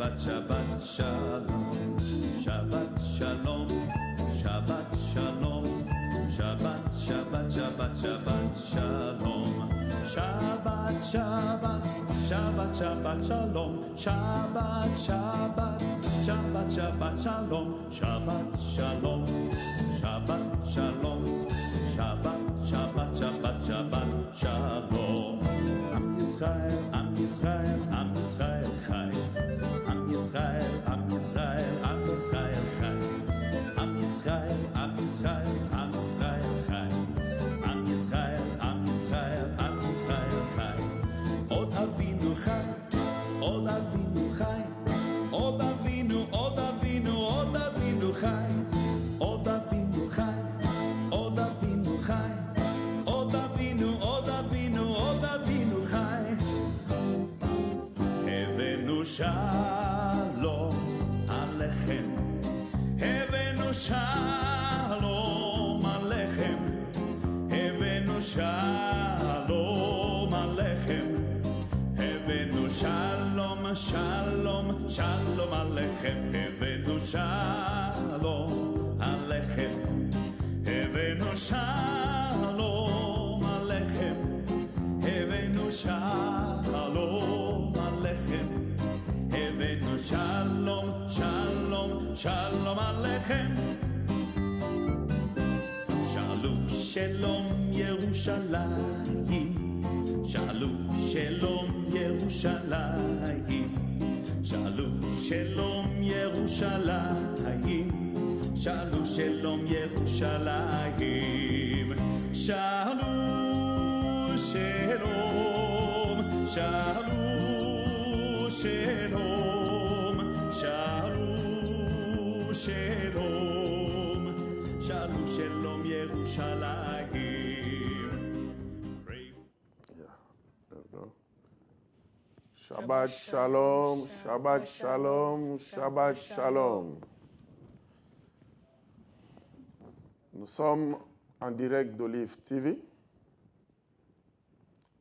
Shabbat, Shabbat, Shalom. Shabbat, Shalom. Shabbat, Shalom. Shabbat, Shabbat, Shabbat, Shabbat, Shalom. Shabbat, Shabbat. Shabbat, Shabbat, Shalom. Shabbat, Shabbat. Shabbat, Shabbat, Shalom. Shabbat, Shalom. Shabbat, Shalom. Shabbat, Shabbat, Shabbat, Shabbat, Shalom. Am Israel, Am Israel, Am Israel, Chai. Am Israel, Am Israel, Am Israel, Chai. Am Israel, Am Israel, Am Israel, Chai. Am Israel, Am Israel, Am Israel, Chai. Od Avinu Chai, Od Avinu Chai. Od Avinu, Od Avinu, Od Avinu Chai. Od Avinu Chai, Od Avinu Chai. Od Avinu, Od Avinu, Od Avinu Chai. Hevenu Shalom Alechem. Hevenu Shalom Alechem. Hevenu Shalom Alechem. Hevenu Shalom, Shalom, Shalom Alechem. Hevenu Shalom Alechem. Hevenu Shalom Alechem. Hevenu Shalom Alechem. Hevenu Shalom, Shalom, Shalom Alechem. Shalu Shalom Yerushalayim. Shalu Shalom Yerushalayim. Shalu Shalom Yerushalayim. Shalu Shalom Yerushalayim. Shalu Shalom. Shalu Shalom. Shalu Shalom. Shalu Shalom Yerushalayim. Shabbat Shalom, Shabbat Shalom, Shabbat Shalom. Nous sommes en direct d'Olive TV.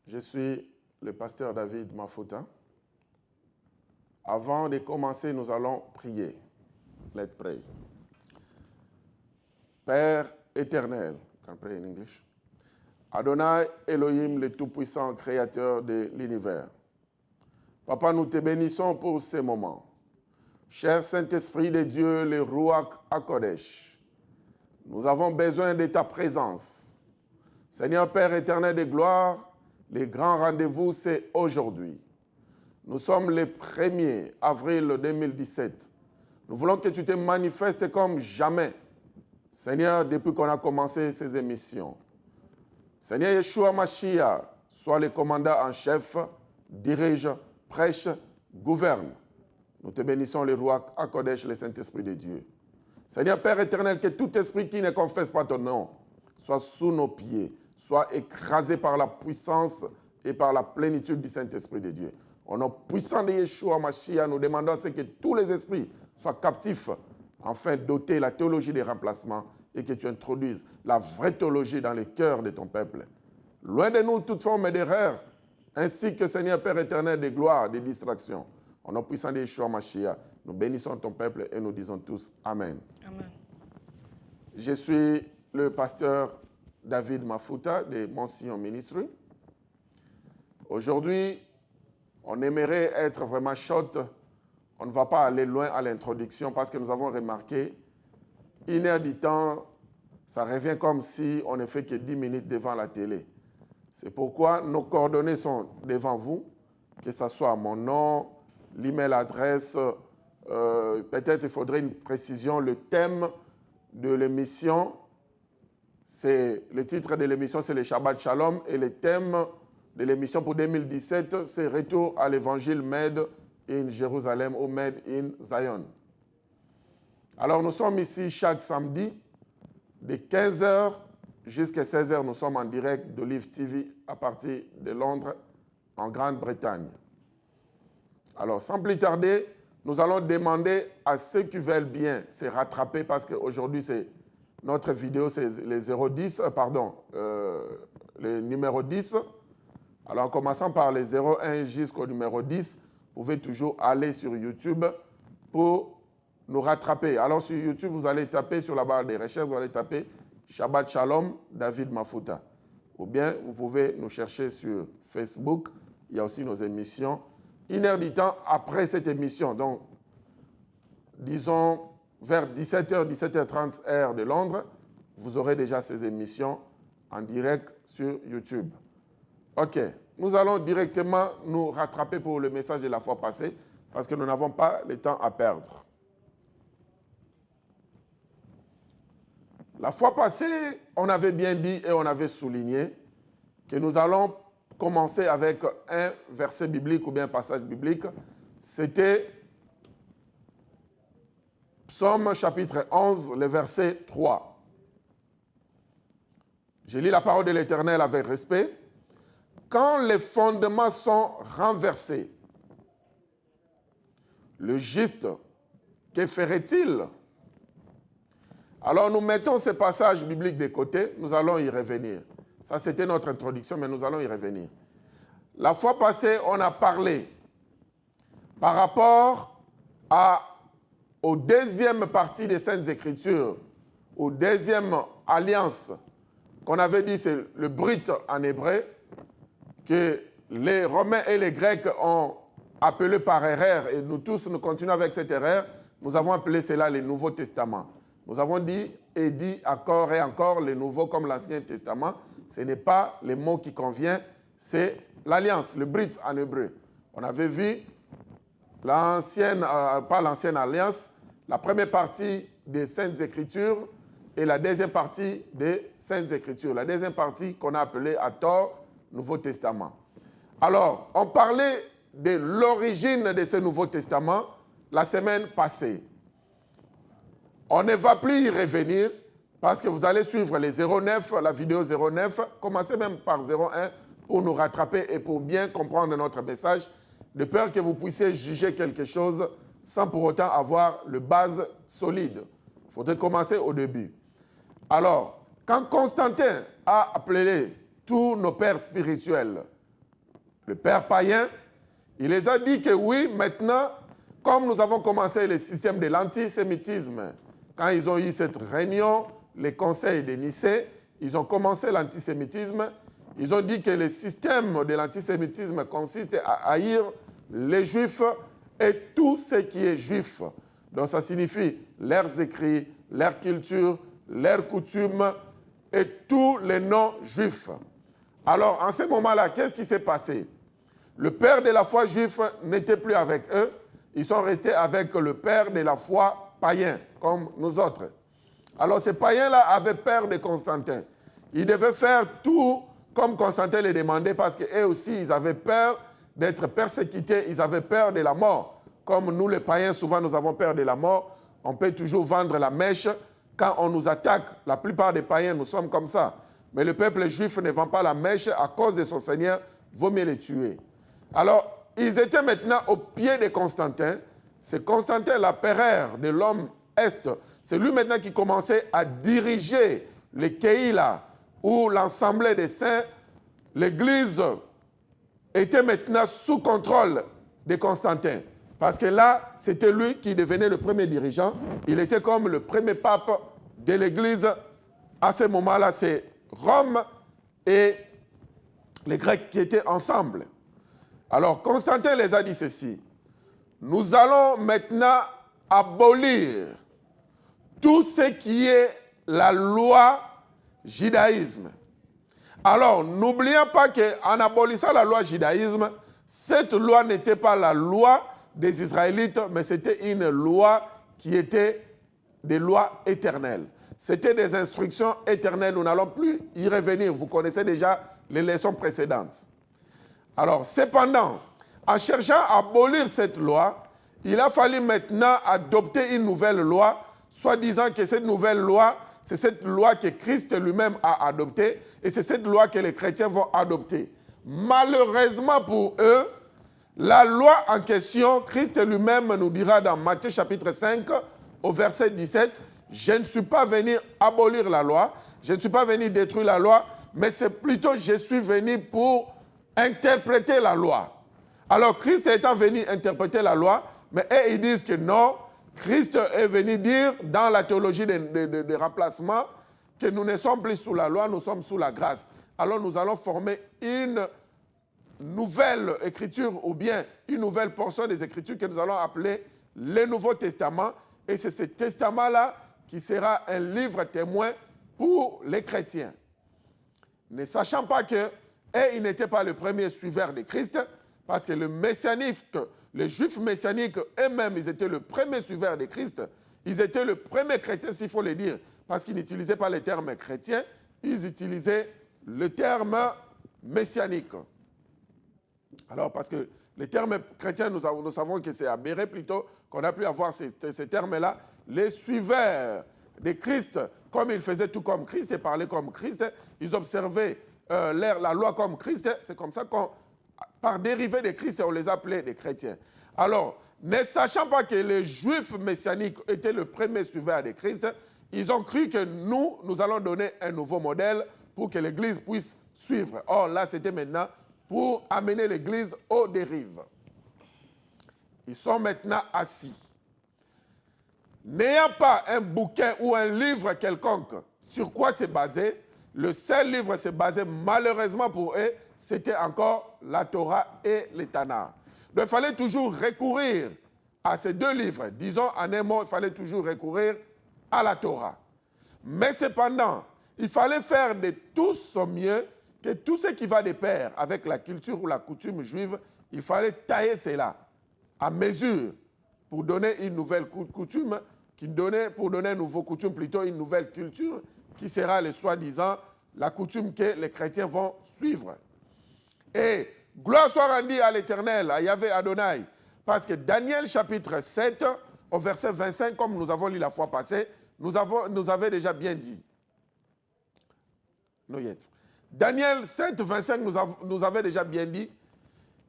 Je suis le pasteur David Mafuta. Avant de commencer, nous allons prier. Let's pray. Père éternel, can pray in English. Adonai Elohim, le Tout-Puissant, Créateur de l'univers. Papa, nous te bénissons pour ces moments. Cher Saint-Esprit de Dieu, le Ruach HaKodesh, nous avons besoin de ta présence. Seigneur Père éternel de gloire, le grand rendez-vous, c'est aujourd'hui. Nous sommes le 1er avril 2017. Nous voulons que tu te manifestes comme jamais. Seigneur, depuis qu'on a commencé ces émissions. Seigneur Yeshua Mashiach, sois le commandant en chef, dirige, prêche, gouverne. Nous te bénissons, le Ruach HaKodesh, le Saint-Esprit de Dieu. Seigneur Père éternel, que tout esprit qui ne confesse pas ton nom soit sous nos pieds, soit écrasé par la puissance et par la plénitude du Saint-Esprit de Dieu. Au nom puissant de Yeshua Mashiach, nous demandons à ce que tous les esprits soient captifs, afin de doter la théologie des remplacements et que tu introduises la vraie théologie dans le cœur de ton peuple. Loin de nous toute forme d'erreur, ainsi que Seigneur Père éternel de gloire, de distraction. Au nom puissant de Yeshua Mashiach, nous bénissons ton peuple et nous disons tous Amen. Amen. Je suis le pasteur David Mafuta de Monsignor Ministry. Aujourd'hui, on aimerait être vraiment short. On ne va pas aller loin à l'introduction parce que nous avons remarqué, 1 heure du temps, ça revient comme si on ne fait que 10 minutes devant la télé. C'est pourquoi nos coordonnées sont devant vous, que ce soit mon nom, l'email adresse, peut-être il faudrait une précision, le thème de l'émission, le titre de l'émission c'est le Shabbat Shalom et le thème de l'émission pour 2017 c'est Retour à l'évangile Made in Jérusalem ou Made in Zion. Alors nous sommes ici chaque samedi de 15h jusqu'à 16h, nous sommes en direct d'Olive TV à partir de Londres, en Grande-Bretagne. Alors, sans plus tarder, nous allons demander à ceux qui veulent bien se rattraper parce qu'aujourd'hui, notre vidéo, c'est le numéro 10. Alors, en commençant par les 01 jusqu'au numéro 10, vous pouvez toujours aller sur YouTube pour nous rattraper. Alors sur YouTube, vous allez taper sur la barre des recherches, vous allez taper Shabbat Shalom David Mafuta. Ou bien vous pouvez nous chercher sur Facebook. Il y a aussi nos émissions. 1 heure du temps après cette émission, donc disons vers 17h, 17h30 heure de Londres, vous aurez déjà ces émissions en direct sur YouTube. OK. Nous allons directement nous rattraper pour le message de la fois passée parce que nous n'avons pas le temps à perdre. La fois passée, on avait bien dit et on avait souligné que nous allons commencer avec un verset biblique ou bien un passage biblique. C'était Psaume chapitre 11, le verset 3. Je lis la parole de l'Éternel avec respect. Quand les fondements sont renversés, le juste, que ferait-il? Alors nous mettons ce passage biblique de côté, nous allons y revenir. Ça c'était notre introduction, mais nous allons y revenir. La fois passée, on a parlé par rapport aux deuxième partie des Saintes Écritures, aux deuxième alliance qu'on avait dit, c'est le Brit en hébreu, que les Romains et les Grecs ont appelé par erreur, et nous tous, nous continuons avec cette erreur, nous avons appelé cela le Nouveau Testament. Nous avons dit et dit encore et encore le Nouveau comme l'Ancien Testament. Ce n'est pas le mot qui convient, c'est l'alliance, le Brit en hébreu. On avait vu l'ancienne, pas l'ancienne alliance, la première partie des Saintes Écritures et la deuxième partie des Saintes Écritures. La deuxième partie qu'on a appelée à tort Nouveau Testament. Alors, on parlait de l'origine de ce Nouveau Testament la semaine passée. On ne va plus y revenir parce que vous allez suivre les 09, la vidéo 09, commencez même par 01 pour nous rattraper et pour bien comprendre notre message, de peur que vous puissiez juger quelque chose sans pour autant avoir le base solide. Il faudrait commencer au début. Alors, quand Constantin a appelé tous nos pères spirituels, le père païen, il les a dit que oui, maintenant, comme nous avons commencé le système de l'antisémitisme, quand ils ont eu cette réunion, les conseils de Nicée, ils ont commencé l'antisémitisme. Ils ont dit que le système de l'antisémitisme consiste à haïr les Juifs et tout ce qui est juif. Donc ça signifie leurs écrits, leur culture, leurs coutumes et tous les non-juifs. Alors en ce moment-là, qu'est-ce qui s'est passé? Le père de la foi juif n'était plus avec eux. Ils sont restés avec le père de la foi païen, comme nous autres. Alors ces païens-là avaient peur de Constantin. Ils devaient faire tout comme Constantin les demandait parce qu'eux aussi, ils avaient peur d'être persécutés, ils avaient peur de la mort. Comme nous les païens, souvent nous avons peur de la mort, on peut toujours vendre la mèche. Quand on nous attaque, la plupart des païens, nous sommes comme ça. Mais le peuple juif ne vend pas la mèche à cause de son Seigneur, vaut mieux les tuer. Alors, ils étaient maintenant au pied de Constantin. C'est Constantin, l'empereur de l'homme Est. C'est lui maintenant qui commençait à diriger les Keïla, où l'Assemblée des saints, l'Église était maintenant sous contrôle de Constantin. Parce que là, c'était lui qui devenait le premier dirigeant. Il était comme le premier pape de l'Église. À ce moment-là, c'est Rome et les Grecs qui étaient ensemble. Alors, Constantin les a dit ceci. Nous allons maintenant abolir tout ce qui est la loi judaïsme. Alors, n'oublions pas qu'en abolissant la loi judaïsme, cette loi n'était pas la loi des Israélites, mais c'était une loi qui était des lois éternelles. C'était des instructions éternelles. Nous n'allons plus y revenir. Vous connaissez déjà les leçons précédentes. Alors, cependant, en cherchant à abolir cette loi, il a fallu maintenant adopter une nouvelle loi, soi-disant que cette nouvelle loi, c'est cette loi que Christ lui-même a adoptée et c'est cette loi que les chrétiens vont adopter. Malheureusement pour eux, la loi en question, Christ lui-même nous dira dans Matthieu chapitre 5, au verset 17, « Je ne suis pas venu abolir la loi, je ne suis pas venu détruire la loi, mais c'est plutôt je suis venu pour interpréter la loi. » Alors, Christ étant venu interpréter la loi, mais eux, ils disent que non, Christ est venu dire dans la théologie de remplacement que nous ne sommes plus sous la loi, nous sommes sous la grâce. Alors, nous allons former une nouvelle écriture ou bien une nouvelle portion des Écritures que nous allons appeler le Nouveau Testament. Et c'est ce testament-là qui sera un livre témoin pour les chrétiens. Ne sachant pas que ils n'étaient pas le premier suiveur de Christ, parce que le messianique, les juifs messianiques eux-mêmes, ils étaient le premier suiveur de Christ. Ils étaient le premier chrétien, s'il faut le dire, parce qu'ils n'utilisaient pas le terme chrétien, ils utilisaient le terme messianique. Alors, parce que les termes chrétiens, nous savons que c'est à Béret plutôt qu'on a pu avoir ces termes-là. Les suiveurs de Christ, comme ils faisaient tout comme Christ et parlaient comme Christ, ils observaient la loi comme Christ. C'est comme ça qu'on, par dérivé de Christ, on les appelait des chrétiens. Alors, ne sachant pas que les juifs messianiques étaient le premier suiveur de Christ, ils ont cru que nous allons donner un nouveau modèle pour que l'Église puisse suivre. Or, là, c'était maintenant pour amener l'Église aux dérives. Ils sont maintenant assis. N'ayant pas un bouquin ou un livre quelconque sur quoi c'est basé, le seul livre c'est basé malheureusement pour eux, c'était encore la Torah et les Tanakh. Donc il fallait toujours recourir à ces deux livres. Disons en un mot, il fallait toujours recourir à la Torah. Mais cependant, il fallait faire de tout son mieux que tout ce qui va de pair avec la culture ou la coutume juive, il fallait tailler cela à mesure pour donner une nouvelle coutume, pour donner une nouvelle coutume, plutôt une nouvelle culture, qui sera le soi-disant la coutume que les chrétiens vont suivre. Et gloire soit rendue à l'Éternel, à Yahvé Adonai, parce que Daniel chapitre 7, au verset 25, comme nous avons lu la fois passée, nous avait déjà bien dit. No yet. Daniel 7, 25 nous avait déjà bien dit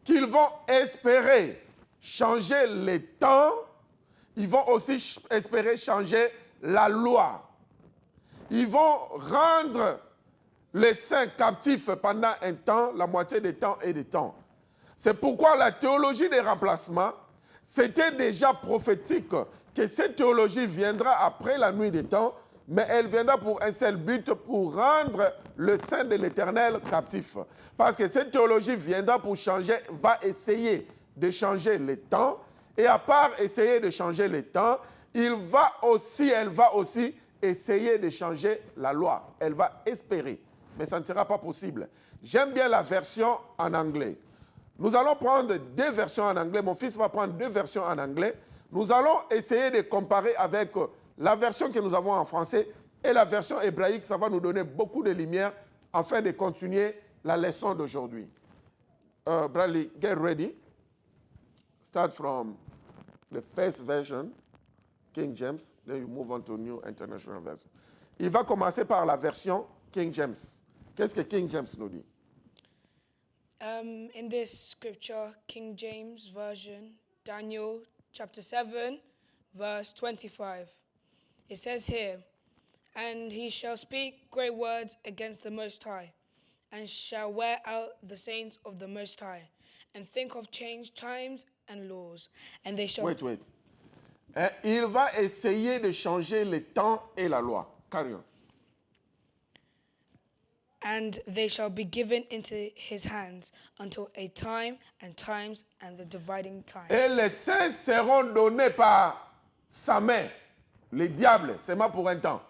qu'ils vont espérer changer les temps, ils vont aussi espérer changer la loi. Ils vont rendre les saints captifs pendant un temps, la moitié des temps et des temps. C'est pourquoi la théologie des remplacements, c'était déjà prophétique que cette théologie viendra après la nuit des temps, mais elle viendra pour un seul but, pour rendre le Saint de l'Éternel captif. Parce que cette théologie viendra pour changer, va essayer de changer les temps, et à part essayer de changer les temps, elle va aussi essayer de changer la loi. Elle va espérer, mais ça ne sera pas possible. J'aime bien la version en anglais. Nous allons prendre deux versions en anglais. Mon fils va prendre deux versions en anglais. Nous allons essayer de comparer avec la version que nous avons en français et la version hébraïque. Ça va nous donner beaucoup de lumière afin de continuer la leçon d'aujourd'hui. Bradley, get ready. Start from the first version, King James, then you move on to New International Version. Il va commencer par la version King James. Qu'est-ce que King James nous dit? In this scripture, King James Version, Daniel chapter 7, verse 25. It says here, "And he shall speak great words against the Most High, and shall wear out the saints of the Most High, and think of change times and laws, and they shall..." Wait. Il va essayer de changer les temps et la loi. Carry on. "And they shall be given into his hands until a time and times and the dividing time." Et les saints seront donnés par sa main. Les diables, seulement pour un temps.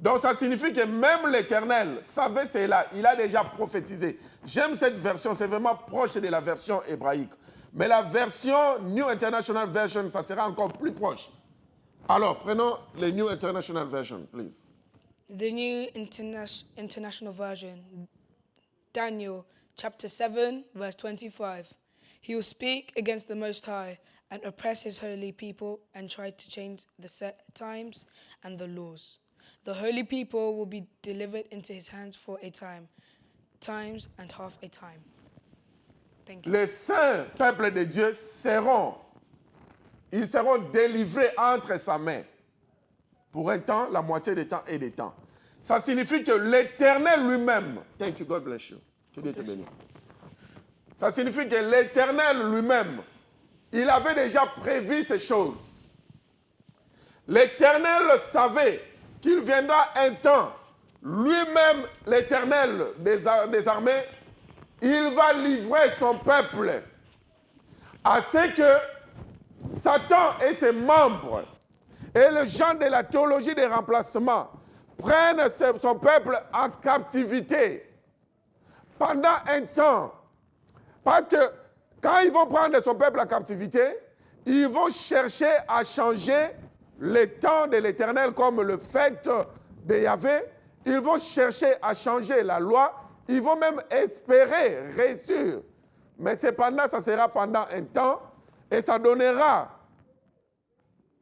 Donc ça signifie que même l'Éternel savait cela. Il a déjà prophétisé. J'aime cette version, c'est vraiment proche de la version hébraïque. Mais la version New International Version, ça sera encore plus proche. Alors, prenons le New International Version, please. The New International Version, Daniel chapter 7, verse 25. "He will speak against the Most High and oppress his holy people and try to change the set times and the laws. The holy people will be delivered into his hands for a time, times and half a time." Thank you. Les saints peuples de Dieu seront délivrés entre sa main. Pour un temps, la moitié des temps et des temps. Ça signifie que l'Éternel lui-même, thank you, God bless you, que Dieu te bénisse. Ça signifie que l'Éternel lui-même, il avait déjà prévu ces choses. L'Éternel savait qu'il viendra un temps, lui-même, l'Éternel des armées, il va livrer son peuple à ce que Satan et ses membres et les gens de la théologie des remplacements prennent son peuple en captivité pendant un temps. Parce que quand ils vont prendre son peuple en captivité, ils vont chercher à changer les temps de l'Éternel comme le fait de Yahvé. Ils vont chercher à changer la loi. Ils vont même espérer réussir. Mais cependant, ça sera pendant un temps et ça donnera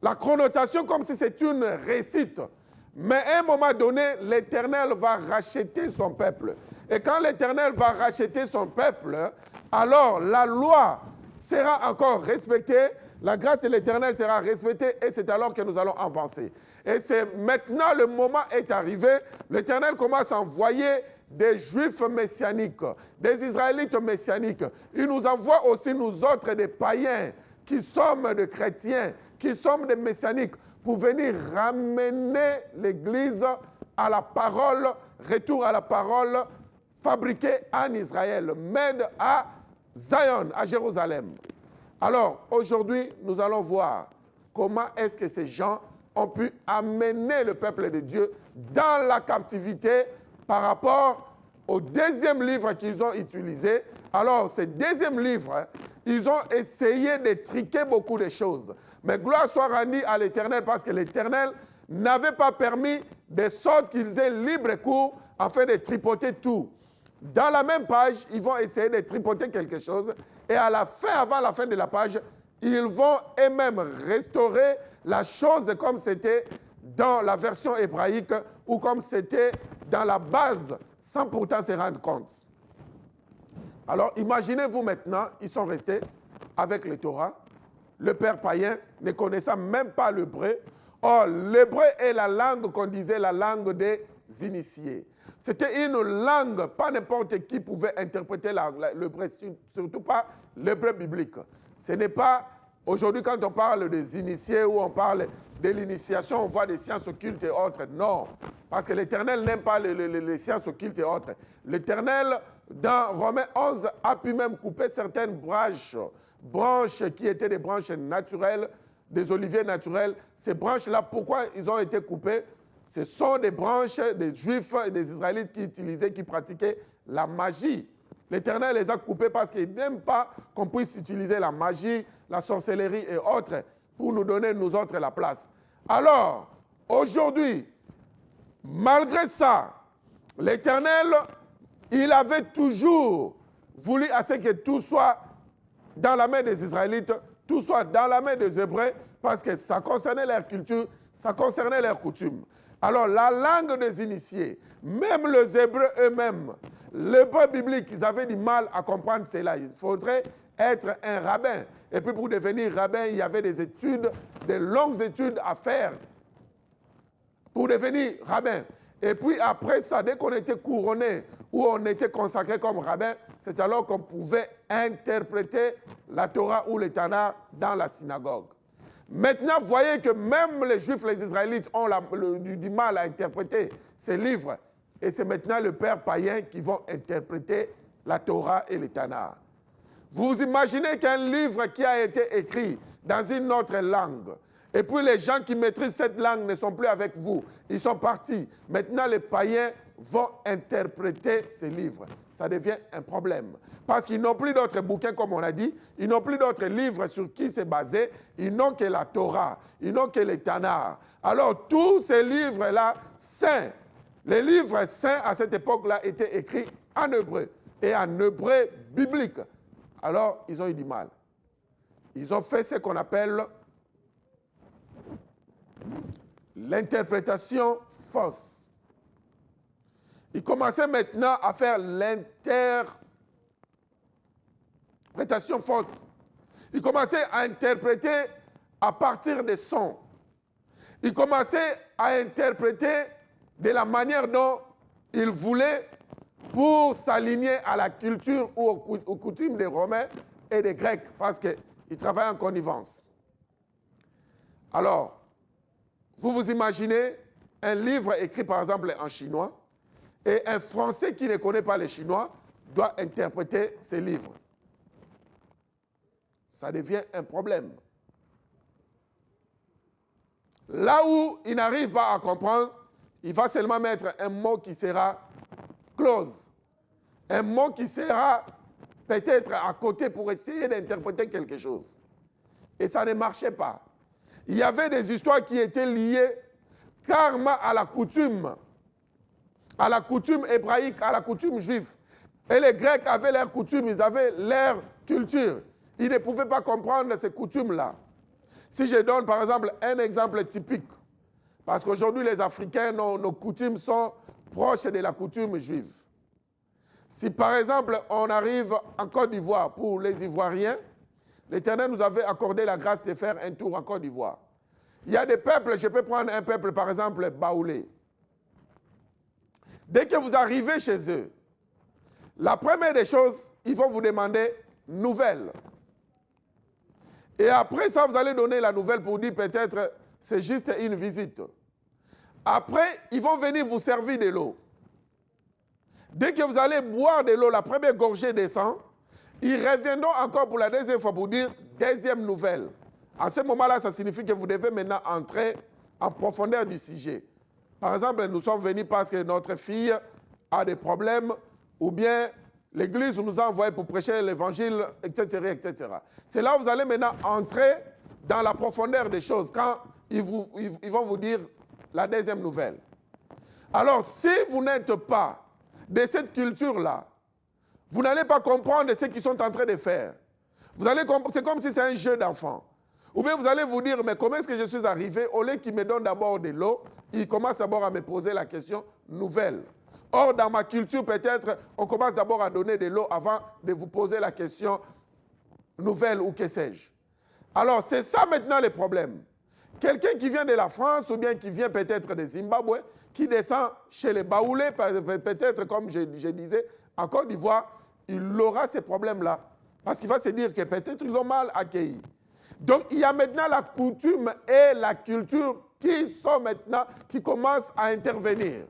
la connotation comme si c'est une réussite. Mais à un moment donné, l'Éternel va racheter son peuple. Et quand l'Éternel va racheter son peuple, alors la loi sera encore respectée, la grâce de l'Éternel sera respectée et c'est alors que nous allons avancer. Et c'est maintenant le moment est arrivé, l'Éternel commence à envoyer des Juifs messianiques, des Israélites messianiques. Il nous envoie aussi nous autres des païens qui sommes des chrétiens, qui sommes des messianiques, pour venir ramener l'Église à la parole, retour à la parole fabriquée en Israël, made à Zion, à Jérusalem. Alors, aujourd'hui, nous allons voir comment est-ce que ces gens ont pu amener le peuple de Dieu dans la captivité par rapport au deuxième livre qu'ils ont utilisé. Alors, ce deuxième livre, ils ont essayé de triquer beaucoup de choses. Mais gloire soit rendue à l'Éternel parce que l'Éternel n'avait pas permis de sorte qu'ils aient libre cours afin de tripoter tout. Dans la même page, ils vont essayer de tripoter quelque chose et à la fin, avant la fin de la page, ils vont eux-mêmes restaurer la chose comme c'était dans la version hébraïque ou comme c'était dans la base sans pourtant se rendre compte. Alors imaginez-vous maintenant, ils sont restés avec le Torah, le père païen ne connaissant même pas l'hébreu. Or, l'hébreu est la langue qu'on disait la langue des initiés. C'était une langue, pas n'importe qui pouvait interpréter l'hébreu, surtout pas l'hébreu biblique. Ce n'est pas, aujourd'hui quand on parle des initiés ou on parle de l'initiation, on voit des sciences occultes et autres. Non, parce que l'Éternel n'aime pas les sciences occultes et autres. L'Éternel, dans Romains 11, a pu même couper certaines branches qui étaient des branches naturelles, des oliviers naturels. Ces branches-là, pourquoi ils ont été coupées? Ce sont des branches des Juifs et des Israélites qui utilisaient, qui pratiquaient la magie. L'Éternel les a coupés parce qu'il n'aime pas qu'on puisse utiliser la magie, la sorcellerie et autres pour nous donner, nous autres, la place. Alors, aujourd'hui, malgré ça, l'Éternel, il avait toujours voulu à ce que tout soit dans la main des Israélites, tout soit dans la main des Hébreux, parce que ça concernait leur culture, ça concernait leurs coutumes. Alors, la langue des initiés, même les Hébreux eux-mêmes, l'hébreu biblique, ils avaient du mal à comprendre cela. Il faudrait être un rabbin. Et puis, pour devenir rabbin, il y avait des études, des longues études à faire pour devenir rabbin. Et puis, après ça, dès qu'on était couronné ou on était consacré comme rabbin, c'est alors qu'on pouvait interpréter la Torah ou le Tanakh dans la synagogue. Maintenant, vous voyez que même les Juifs, les Israélites ont du mal à interpréter ces livres. Et c'est maintenant le père païen qui va interpréter la Torah et le Tanakh. Vous imaginez qu'un livre qui a été écrit dans une autre langue, et puis les gens qui maîtrisent cette langue ne sont plus avec vous, ils sont partis. Maintenant, les païens vont interpréter ces livres. Ça devient un problème. Parce qu'ils n'ont plus d'autres bouquins, comme on a dit, ils n'ont plus d'autres livres sur qui c'est basé, ils n'ont que la Torah, ils n'ont que les Tanakh. Alors, tous ces livres-là, saints, les livres saints à cette époque-là étaient écrits en hébreu, et en hébreu biblique. Alors, ils ont eu du mal. Ils ont fait ce qu'on appelle l'interprétation fausse. Ils commençaient maintenant à faire l'interprétation fausse. Ils commençaient à interpréter à partir des sons. Ils commençaient à interpréter de la manière dont ils voulaient pour s'aligner à la culture ou aux coutumes des Romains et des Grecs, parce qu'ils travaillent en connivence. Alors, vous vous imaginez un livre écrit par exemple en chinois, et un Français qui ne connaît pas le chinois doit interpréter ces livres. Ça devient un problème. Là où il n'arrive pas à comprendre, il va seulement mettre un mot qui sera close. Un mot qui sera peut-être à côté pour essayer d'interpréter quelque chose. Et ça ne marchait pas. Il y avait des histoires qui étaient liées carrément à la coutume hébraïque, à la coutume juive. Et les Grecs avaient leurs coutumes, ils avaient leur culture. Ils ne pouvaient pas comprendre ces coutumes-là. Si je donne par exemple un exemple typique, parce qu'aujourd'hui les Africains, nos coutumes sont proches de la coutume juive. Si par exemple on arrive en Côte d'Ivoire, pour les Ivoiriens, l'Éternel nous avait accordé la grâce de faire un tour en Côte d'Ivoire. Il y a des peuples, je peux prendre un peuple par exemple baoulé. Dès que vous arrivez chez eux, la première des choses, ils vont vous demander nouvelles. Et après ça, vous allez donner la nouvelle pour dire peut-être c'est juste une visite. Après, ils vont venir vous servir de l'eau. Dès que vous allez boire de l'eau, la première gorgée descend, ils reviendront encore pour la deuxième fois pour dire deuxième nouvelle. À ce moment-là, ça signifie que vous devez maintenant entrer en profondeur du sujet. Par exemple, nous sommes venus parce que notre fille a des problèmes, ou bien l'Église nous a envoyés pour prêcher l'Évangile, etc., etc. C'est là où vous allez maintenant entrer dans la profondeur des choses, quand ils vont vous dire la deuxième nouvelle. Alors, si vous n'êtes pas de cette culture-là, vous n'allez pas comprendre ce qu'ils sont en train de faire. C'est comme si c'est un jeu d'enfant. Ou bien vous allez vous dire, mais comment est-ce que je suis arrivé? Au lieu qu'ils me donnent d'abord de l'eau, ils commencent d'abord à me poser la question nouvelle. Or, dans ma culture, peut-être, on commence d'abord à donner de l'eau avant de vous poser la question nouvelle ou que sais-je. Alors, c'est ça maintenant le problème. Quelqu'un qui vient de la France ou bien qui vient peut-être de Zimbabwe, qui descend chez les Baoulés, peut-être comme je disais, en Côte d'Ivoire, il aura ces problèmes-là. Parce qu'il va se dire que peut-être ils ont mal accueilli. Donc, il y a maintenant la coutume et la culture qui commencent à intervenir.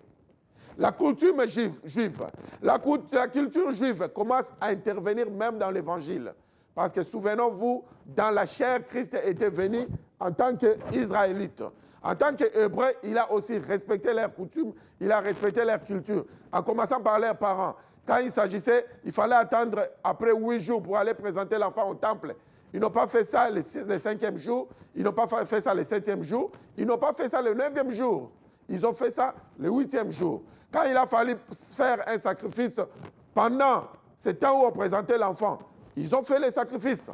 La coutume juive, la culture juive commence à intervenir même dans l'Évangile. Parce que souvenons-vous, dans la chair, Christ était venu en tant qu'Israélite. En tant qu'Hébreu, il a aussi respecté leurs coutumes, il a respecté leur culture, en commençant par leurs parents. Quand il s'agissait, il fallait attendre après 8 jours pour aller présenter l'enfant au temple. Ils n'ont pas fait ça le 5e jour, ils n'ont pas fait ça le 7e jour, ils n'ont pas fait ça le 9e jour. Ils ont fait ça le 8e jour. Quand il a fallu faire un sacrifice pendant ce temps où on présentait l'enfant, ils ont fait les sacrifices.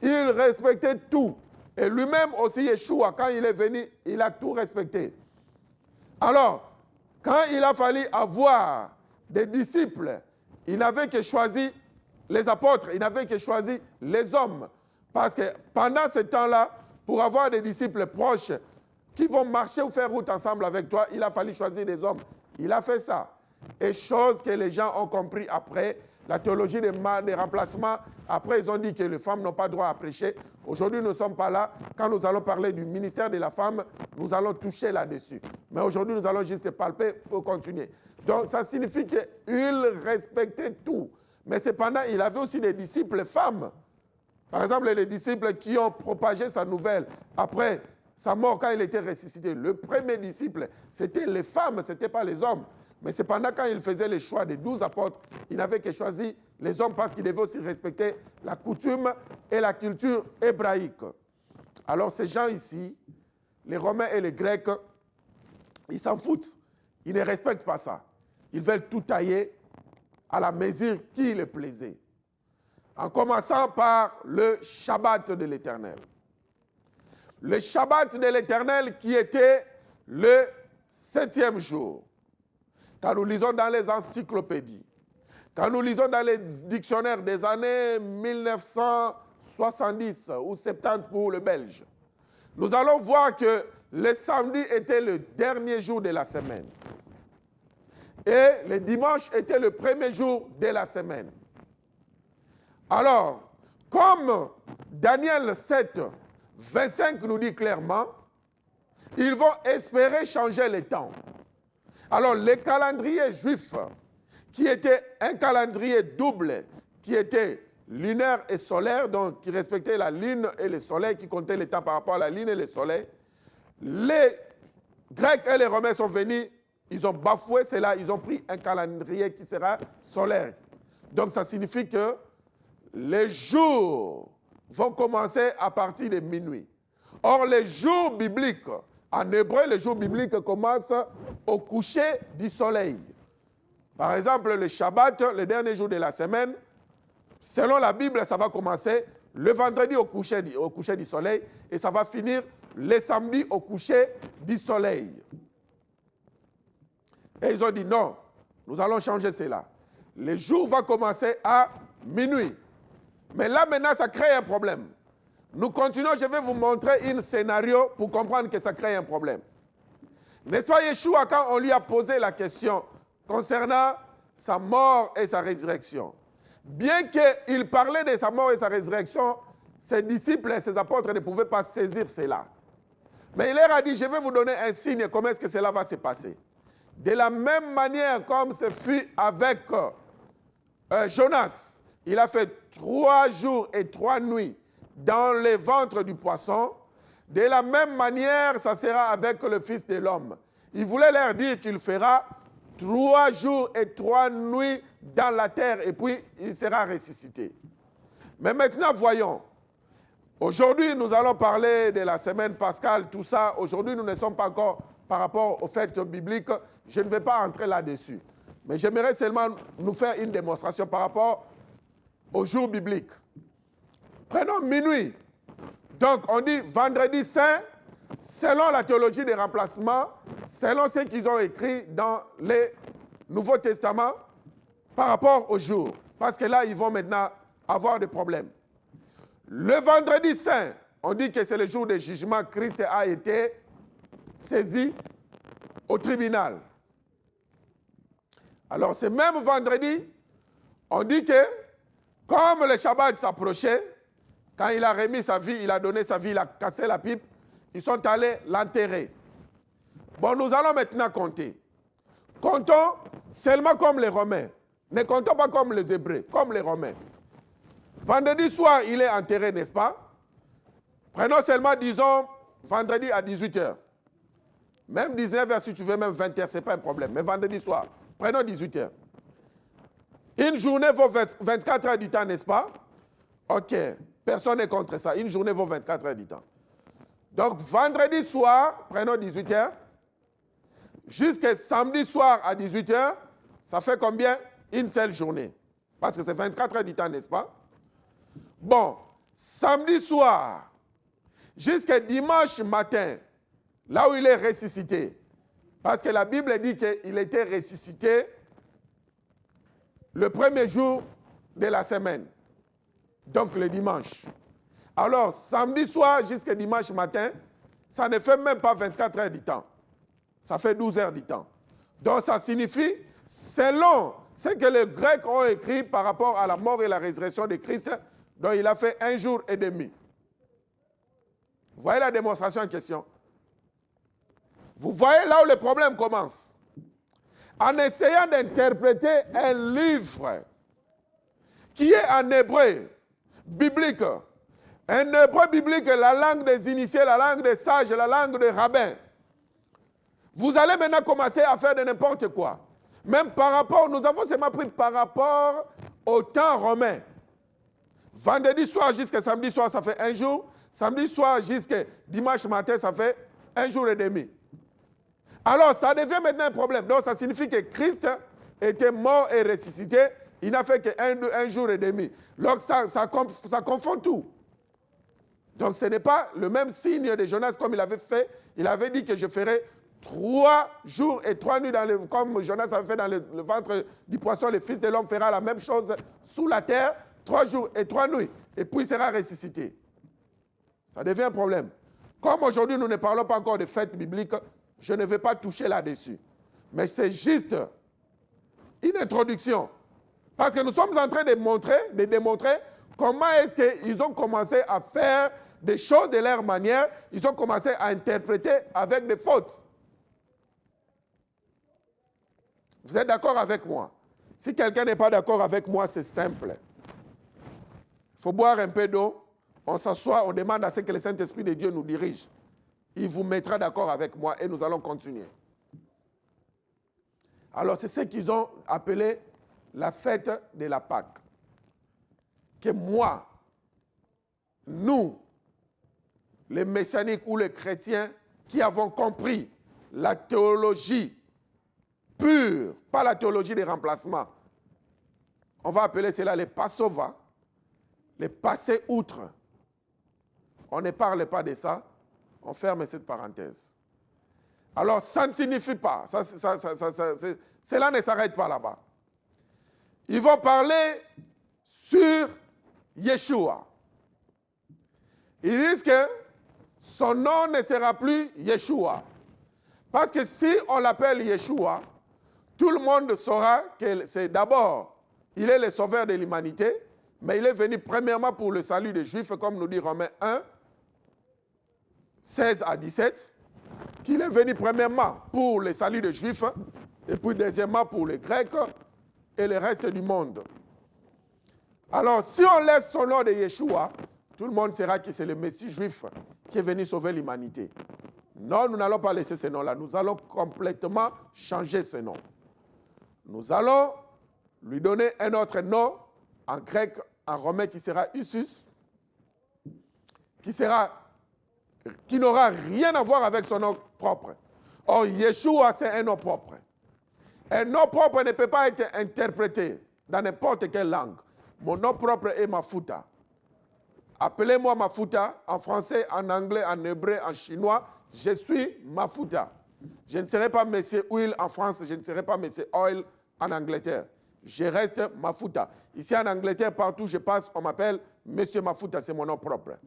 Ils respectaient tout. Et lui-même aussi, Yeshua, quand il est venu, il a tout respecté. Alors, quand il a fallu avoir des disciples, il n'avait que choisi les apôtres, il n'avait que choisi les hommes. Parce que pendant ce temps-là, pour avoir des disciples proches qui vont marcher ou faire route ensemble avec toi, il a fallu choisir des hommes. Il a fait ça. Et chose que les gens ont compris après, la théologie des remplacements, après ils ont dit que les femmes n'ont pas droit à prêcher. Aujourd'hui, nous ne sommes pas là. Quand nous allons parler du ministère de la femme, nous allons toucher là-dessus. Mais aujourd'hui, nous allons juste palper pour continuer. Donc, ça signifie qu'il respectait tout. Mais cependant, il avait aussi des disciples femmes. Par exemple, les disciples qui ont propagé sa nouvelle après sa mort quand il était ressuscité. Le premier disciple, c'était les femmes, ce n'était pas les hommes. Mais cependant, quand il faisait le choix des 12 apôtres, il n'avait que choisi les hommes parce qu'il devait aussi respecter la coutume et la culture hébraïque. Alors ces gens ici, les Romains et les Grecs, ils s'en foutent. Ils ne respectent pas ça. Ils veulent tout tailler à la mesure qui les plaisait. En commençant par le Shabbat de l'Éternel. Le Shabbat de l'Éternel qui était le 7e jour. Quand nous lisons dans les encyclopédies, quand nous lisons dans les dictionnaires des années 1970 ou 70 pour le Belge, nous allons voir que le samedi était le dernier jour de la semaine. Et le dimanche était le premier jour de la semaine. Alors, comme Daniel 7, 25 nous dit clairement, ils vont espérer changer les temps. Alors, le calendrier juif, qui était un calendrier double, qui était lunaire et solaire, donc qui respectait la lune et le soleil, qui comptait les temps par rapport à la lune et le soleil, les Grecs et les Romains sont venus, ils ont bafoué cela, ils ont pris un calendrier qui sera solaire. Donc, ça signifie que les jours vont commencer à partir de minuit. Or, les jours bibliques, en hébreu, les jours bibliques commencent au coucher du soleil. Par exemple, le Shabbat, le dernier jour de la semaine, selon la Bible, ça va commencer le vendredi au coucher du soleil et ça va finir le samedi au coucher du soleil. Et ils ont dit non, nous allons changer cela. Le jour va commencer à minuit. Mais là, maintenant, ça crée un problème. Nous continuons, je vais vous montrer un scénario pour comprendre que ça crée un problème. N'est-ce pas Yeshua, quand on lui a posé la question concernant sa mort et sa résurrection, bien qu'il parlait de sa mort et sa résurrection, ses disciples et ses apôtres ne pouvaient pas saisir cela. Mais il leur a dit, je vais vous donner un signe, comment est-ce que cela va se passer. De la même manière comme ce fut avec Jonas, il a fait 3 jours et 3 nuits dans le ventre du poisson. De la même manière, ça sera avec le Fils de l'homme. Il voulait leur dire qu'il fera 3 jours et 3 nuits dans la terre et puis il sera ressuscité. Mais maintenant, voyons. Aujourd'hui, nous allons parler de la semaine pascale, tout ça. Aujourd'hui, nous ne sommes pas encore par rapport aux fêtes bibliques. Je ne vais pas entrer là-dessus. Mais j'aimerais seulement nous faire une démonstration par rapport au jour biblique. Prenons minuit. Donc, on dit vendredi saint, selon la théologie des remplacements, selon ce qu'ils ont écrit dans les Nouveaux Testaments, par rapport au jour. Parce que là, ils vont maintenant avoir des problèmes. Le vendredi saint, on dit que c'est le jour du jugement. Christ a été saisi au tribunal. Alors, ce même vendredi, on dit que, comme le Shabbat s'approchait, quand il a remis sa vie, il a donné sa vie, il a cassé la pipe, ils sont allés l'enterrer. Bon, nous allons maintenant compter. Comptons seulement comme les Romains. Ne comptons pas comme les Hébreux, comme les Romains. Vendredi soir, il est enterré, n'est-ce pas? Prenons seulement, disons, vendredi à 18h. Même 19h, si tu veux, même 20h, ce n'est pas un problème. Mais vendredi soir, prenons 18h. Une journée vaut 24 heures du temps, n'est-ce pas? OK. Personne n'est contre ça. Une journée vaut 24 heures du temps. Donc, vendredi soir, prenons 18h. Jusqu'à samedi soir à 18h, ça fait combien? Une seule journée. Parce que c'est 24 heures du temps, n'est-ce pas? Bon, samedi soir, jusqu'à dimanche matin, là où il est ressuscité. Parce que la Bible dit qu'il était ressuscité le premier jour de la semaine. Donc le dimanche. Alors, samedi soir jusqu'à dimanche matin, ça ne fait même pas 24 heures du temps. Ça fait 12 heures du temps. Donc ça signifie, selon ce que les Grecs ont écrit par rapport à la mort et la résurrection de Christ, donc il a fait 1 jour et demi. Vous voyez la démonstration en question? Vous voyez là où le problème commence. En essayant d'interpréter un livre qui est en hébreu biblique, un hébreu biblique, la langue des initiés, la langue des sages, la langue des rabbins, vous allez maintenant commencer à faire de n'importe quoi. Même par rapport, nous avons seulement pris par rapport au temps romain. Vendredi soir jusqu'à samedi soir, ça fait 1 jour. Samedi soir jusqu'à dimanche matin, ça fait 1 jour et demi. Alors, ça devient maintenant un problème. Donc, ça signifie que Christ était mort et ressuscité. Il n'a fait qu'un jour et demi. Donc, ça confond tout. Donc, ce n'est pas le même signe de Jonas comme il avait fait. Il avait dit que je ferai 3 jours et 3 nuits, comme Jonas avait fait dans le ventre du poisson. Le Fils de l'homme fera la même chose sous la terre, 3 jours et 3 nuits. Et puis, il sera ressuscité. Ça devient un problème. Comme aujourd'hui, nous ne parlons pas encore de fêtes bibliques, je ne vais pas toucher là-dessus. Mais c'est juste une introduction. Parce que nous sommes en train de démontrer comment est-ce qu'ils ont commencé à faire des choses de leur manière. Ils ont commencé à interpréter avec des fautes. Vous êtes d'accord avec moi? Si quelqu'un n'est pas d'accord avec moi, c'est simple. Il faut boire un peu d'eau, on s'assoit, on demande à ce que le Saint-Esprit de Dieu nous dirige. Il vous mettra d'accord avec moi et nous allons continuer. Alors, c'est ce qu'ils ont appelé la fête de la Pâque. Que moi, nous, les messianiques ou les chrétiens qui avons compris la théologie pure, pas la théologie des remplacements, on va appeler cela les Passova, les passer outre. On ne parle pas de ça, on ferme cette parenthèse. Alors, ça ne signifie pas, cela ne s'arrête pas là-bas. Ils vont parler sur Yeshua. Ils disent que son nom ne sera plus Yeshua. Parce que si on l'appelle Yeshua, tout le monde saura que c'est d'abord, il est le sauveur de l'humanité, mais il est venu premièrement pour le salut des Juifs, comme nous dit Romains 1, 16 à 17, qu'il est venu premièrement pour le salut des Juifs, et puis deuxièmement pour les Grecs et le reste du monde. Alors, si on laisse son nom de Yeshua, tout le monde saura que c'est le Messie juif qui est venu sauver l'humanité. Non, nous n'allons pas laisser ce nom-là. Nous allons complètement changer ce nom. Nous allons lui donner un autre nom, en grec, en romain, qui sera Isus, qui n'aura rien à voir avec son nom propre. Or, Yeshua, c'est un nom propre. Un nom propre ne peut pas être interprété dans n'importe quelle langue. Mon nom propre est Mafuta. Appelez-moi Mafuta en français, en anglais, en hébreu, en chinois. Je suis Mafuta. Je ne serai pas Monsieur Oil en France, je ne serai pas Monsieur Oil en Angleterre. Je reste Mafuta. Ici en Angleterre, partout où je passe, on m'appelle Monsieur Mafuta, c'est mon nom propre.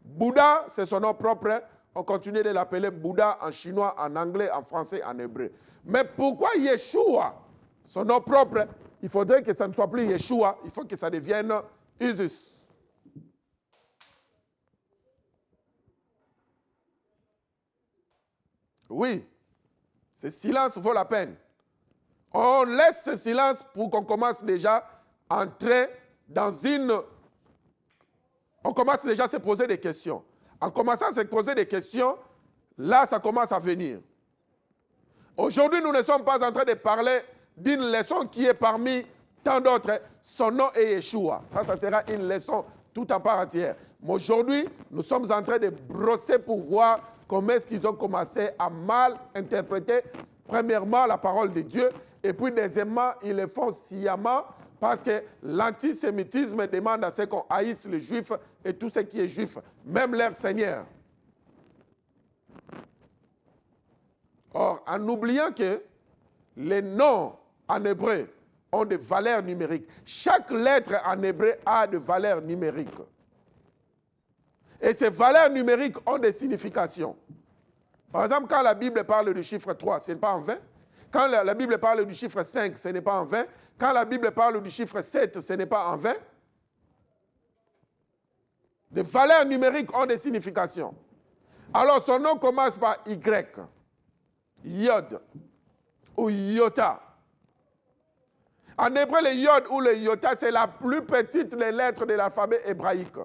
Bouddha, c'est son nom propre. On continue de l'appeler Bouddha en chinois, en anglais, en français, en hébreu. Mais pourquoi Yeshua, son nom propre, il faudrait que ça ne soit plus Yeshua, il faut que ça devienne Isus. Oui, ce silence vaut la peine. On laisse ce silence pour qu'on commence déjà à entrer dans une... On commence déjà à se poser des questions. En commençant à se poser des questions, là, ça commence à venir. Aujourd'hui, nous ne sommes pas en train de parler d'une leçon qui est parmi tant d'autres. Son nom est Yeshua. Ça sera une leçon tout en part entière. Mais aujourd'hui, nous sommes en train de brosser pour voir comment est-ce qu'ils ont commencé à mal interpréter, premièrement, la parole de Dieu, et puis, deuxièmement, ils le font sciemment parce que l'antisémitisme demande à ce qu'on haïsse les Juifs et tout ce qui est juif, même leur Seigneur. Or, en oubliant que les noms en hébreu ont des valeurs numériques, chaque lettre en hébreu a des valeurs numériques. Et ces valeurs numériques ont des significations. Par exemple, quand la Bible parle du chiffre 3, ce n'est pas en vain. Quand la Bible parle du chiffre 5, ce n'est pas en vain. Quand la Bible parle du chiffre 7, ce n'est pas en vain. Les valeurs numériques ont des significations. Alors, son nom commence par Y, Yod ou Iota. En hébreu, le Yod ou le Iota, c'est la plus petite des lettres de l'alphabet hébraïque.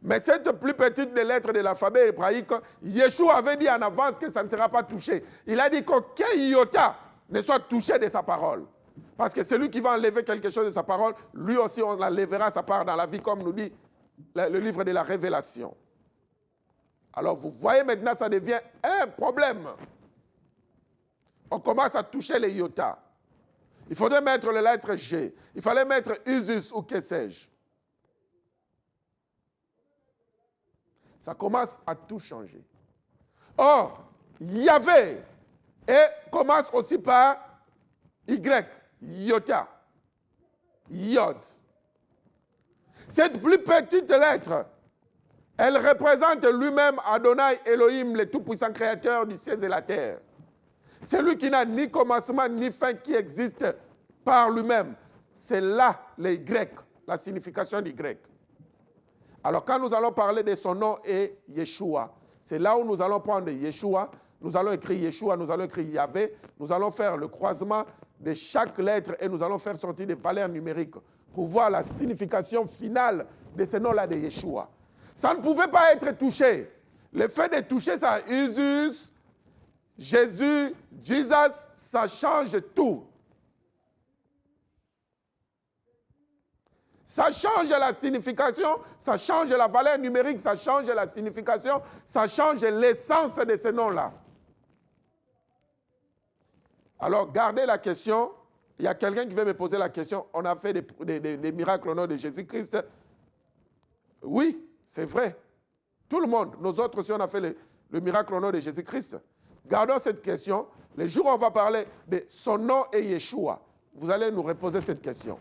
Mais cette plus petite des lettres de l'alphabet hébraïque, Yeshua avait dit en avance que ça ne sera pas touché. Il a dit qu'aucun iota ne soit touché de sa parole. Parce que celui qui va enlever quelque chose de sa parole, lui aussi on l'enlèvera sa part dans la vie, comme nous dit le livre de la Révélation. Alors vous voyez maintenant, ça devient un problème. On commence à toucher les iota. Il faudrait mettre la lettre G. Il fallait mettre Usus ou que sais-je. Ça commence à tout changer. Or, Yahvé commence aussi par Y, Iota, Yod. Cette plus petite lettre, elle représente lui-même Adonai Elohim, le tout-puissant créateur du ciel et de la terre. Celui qui n'a ni commencement ni fin, qui existe par lui-même. C'est là les Grecs, la signification du grec. Alors quand nous allons parler de son nom et Yeshua, c'est là où nous allons prendre Yeshua, nous allons écrire Yeshua, nous allons écrire Yahvé, nous allons faire le croisement de chaque lettre et nous allons faire sortir des valeurs numériques pour voir la signification finale de ce nom-là de Yeshua. Ça ne pouvait pas être touché. Le fait de toucher ça, Jésus, Jesus, ça change tout. Ça change la signification, ça change la valeur numérique, ça change la signification, ça change l'essence de ce nom-là. Alors, gardez la question. Il y a quelqu'un qui veut me poser la question. On a fait des miracles au nom de Jésus-Christ. Oui, c'est vrai. Tout le monde, nous autres aussi, on a fait le miracle au nom de Jésus-Christ. Gardons cette question. Le jour où on va parler de son nom et Yeshua, vous allez nous reposer cette question.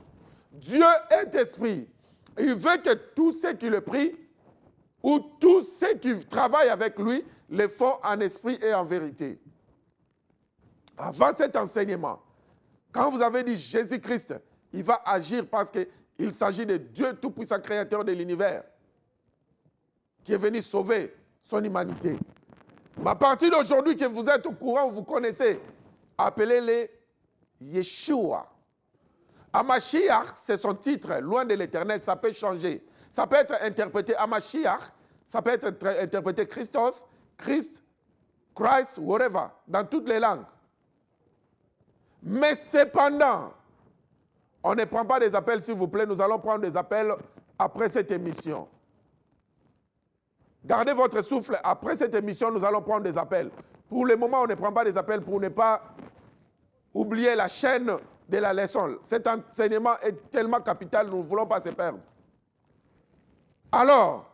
Dieu est esprit. Il veut que tous ceux qui le prient ou tous ceux qui travaillent avec lui le font en esprit et en vérité. Avant cet enseignement, quand vous avez dit Jésus-Christ, il va agir parce qu'il s'agit de Dieu tout-puissant créateur de l'univers qui est venu sauver son humanité. Mais à partir d'aujourd'hui que vous êtes au courant, vous connaissez, appelez-les Yeshua. Amashiach, c'est son titre, loin de l'éternel, ça peut changer. Ça peut être interprété Amashiach, ça peut être interprété Christos, Christ, Christ, whatever, dans toutes les langues. Mais cependant, on ne prend pas des appels, s'il vous plaît, nous allons prendre des appels après cette émission. Gardez votre souffle, après cette émission, nous allons prendre des appels. Pour le moment, on ne prend pas des appels pour ne pas oublier la chaîne de la leçon. Cet enseignement est tellement capital, nous ne voulons pas se perdre. Alors,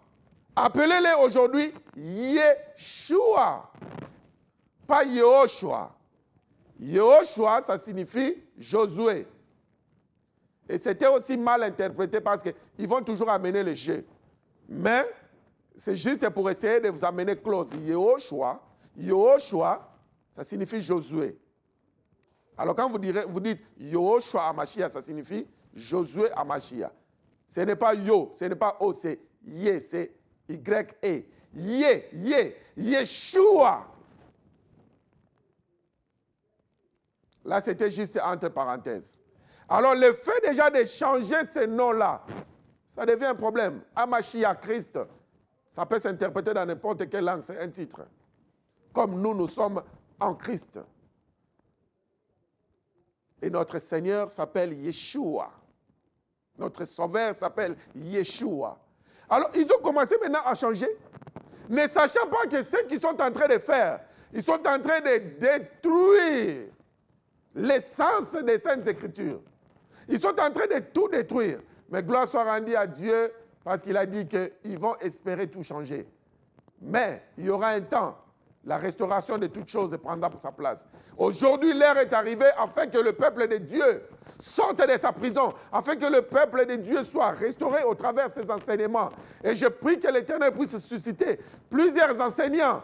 appelez-les aujourd'hui Yeshua, pas Yehoshua. Yehoshua, ça signifie Josué. Et c'était aussi mal interprété parce qu'ils vont toujours amener le G. Mais c'est juste pour essayer de vous amener close. Yehoshua, ça signifie Josué. Alors quand vous dites Yehoshua Amashia, ça signifie Josué Amashia. Ce n'est pas Yo, ce n'est pas O, c'est Ye, c'est Y-E. Yeshua. Là, c'était juste entre parenthèses. Alors, le fait déjà de changer ce nom-là, ça devient un problème. Amashia, Christ, ça peut s'interpréter dans n'importe quelle langue, c'est un titre. Comme nous sommes en Christ. Et notre Seigneur s'appelle Yeshua. Notre Sauveur s'appelle Yeshua. Alors, ils ont commencé maintenant à changer, ne sachant pas que ce qu'ils sont en train de faire, ils sont en train de détruire l'essence des Saintes Écritures. Ils sont en train de tout détruire. Mais gloire soit rendue à Dieu parce qu'il a dit qu'ils vont espérer tout changer. Mais il y aura un temps. La restauration de toutes choses prendra sa place. Aujourd'hui, l'heure est arrivée afin que le peuple de Dieu sorte de sa prison, afin que le peuple de Dieu soit restauré au travers de ses enseignements. Et je prie que l'Éternel puisse susciter plusieurs enseignants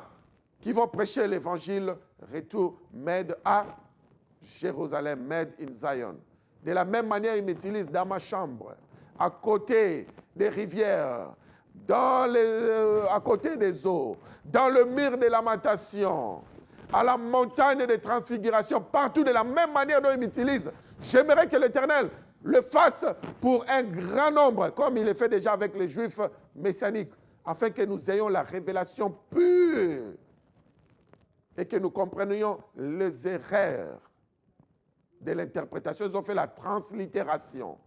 qui vont prêcher l'évangile retour made à Jérusalem, made in Zion. De la même manière, il m'utilise dans ma chambre, à côté des rivières, à côté des eaux, dans le mur de lamentation, à la montagne de transfiguration, partout de la même manière dont il m'utilise. J'aimerais que l'Éternel le fasse pour un grand nombre, comme il le fait déjà avec les Juifs messianiques, afin que nous ayons la révélation pure et que nous comprenions les erreurs de l'interprétation. Ils ont fait la translittération.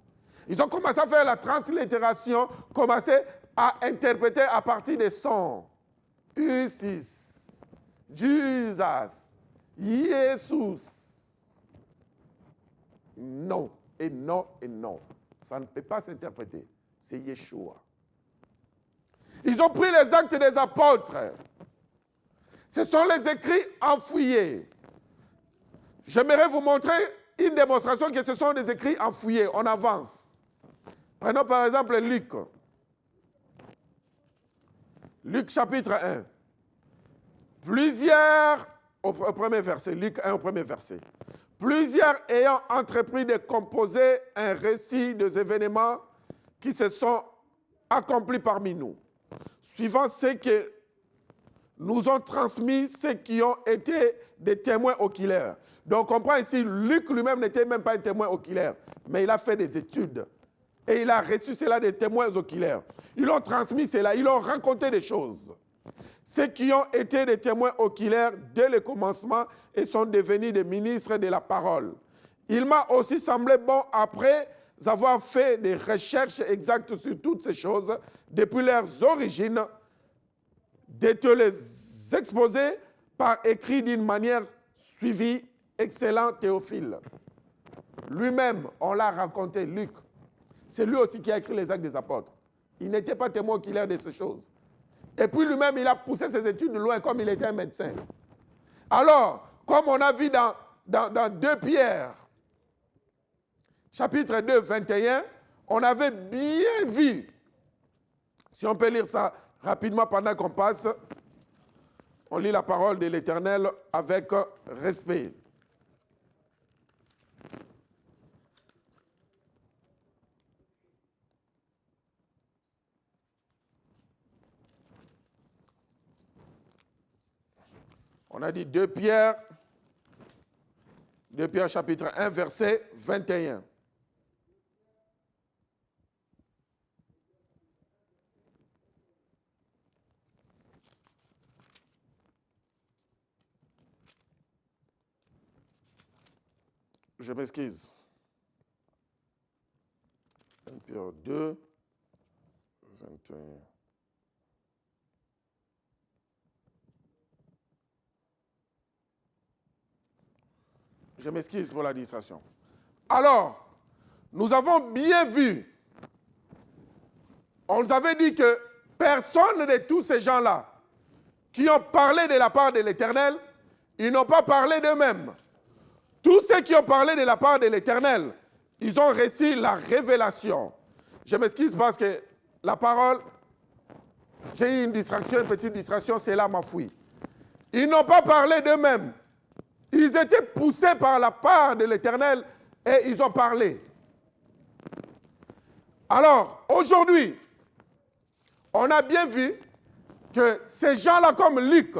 Ils ont commencé à faire la translittération, commencé à interpréter à partir des sons. Isis, Jesus, Jesus. Non, et non, et non. Ça ne peut pas s'interpréter. C'est Yeshua. Ils ont pris les actes des apôtres. Ce sont les écrits enfouillés. J'aimerais vous montrer une démonstration que ce sont des écrits enfouillés. On avance. Prenons par exemple Luc. Luc chapitre 1. Plusieurs, au premier verset, Luc 1 au premier verset. plusieurs ayant entrepris de composer un récit des événements qui se sont accomplis parmi nous, suivant ce que nous ont transmis ceux qui ont été des témoins oculaires. Donc on comprend ici, Luc lui-même n'était même pas un témoin oculaire, mais il a fait des études. Et il a reçu cela des témoins oculaires. Ils ont transmis cela, ils ont raconté des choses. Ceux qui ont été des témoins oculaires dès le commencement et sont devenus des ministres de la parole. Il m'a aussi semblé bon, après avoir fait des recherches exactes sur toutes ces choses, depuis leurs origines, de te les exposer par écrit d'une manière suivie, excellent Théophile. Lui-même, on l'a raconté, Luc. C'est lui aussi qui a écrit les Actes des Apôtres. Il n'était pas témoin oculaire de ces choses. Et puis lui-même, il a poussé ses études de loin comme il était un médecin. Alors, comme on a vu dans 2 Pierre, chapitre 2, 21, on avait bien vu, si on peut lire ça rapidement pendant qu'on passe, on lit la parole de l'Éternel avec respect. On a dit 2 Pierre chapitre 1, verset 21. Je m'excuse. 1 Pierre 2, 21. Je m'excuse pour la distraction. Alors, nous avons bien vu, on nous avait dit que personne de tous ces gens-là qui ont parlé de la part de l'Éternel, ils n'ont pas parlé d'eux-mêmes. Tous ceux qui ont parlé de la part de l'Éternel, ils ont reçu la révélation. Je m'excuse parce que la parole, j'ai eu une distraction, une petite distraction, c'est là ma fouille. Ils n'ont pas parlé d'eux-mêmes. Ils étaient poussés par la part de l'Éternel et ils ont parlé. Alors, aujourd'hui, on a bien vu que ces gens-là comme Luc,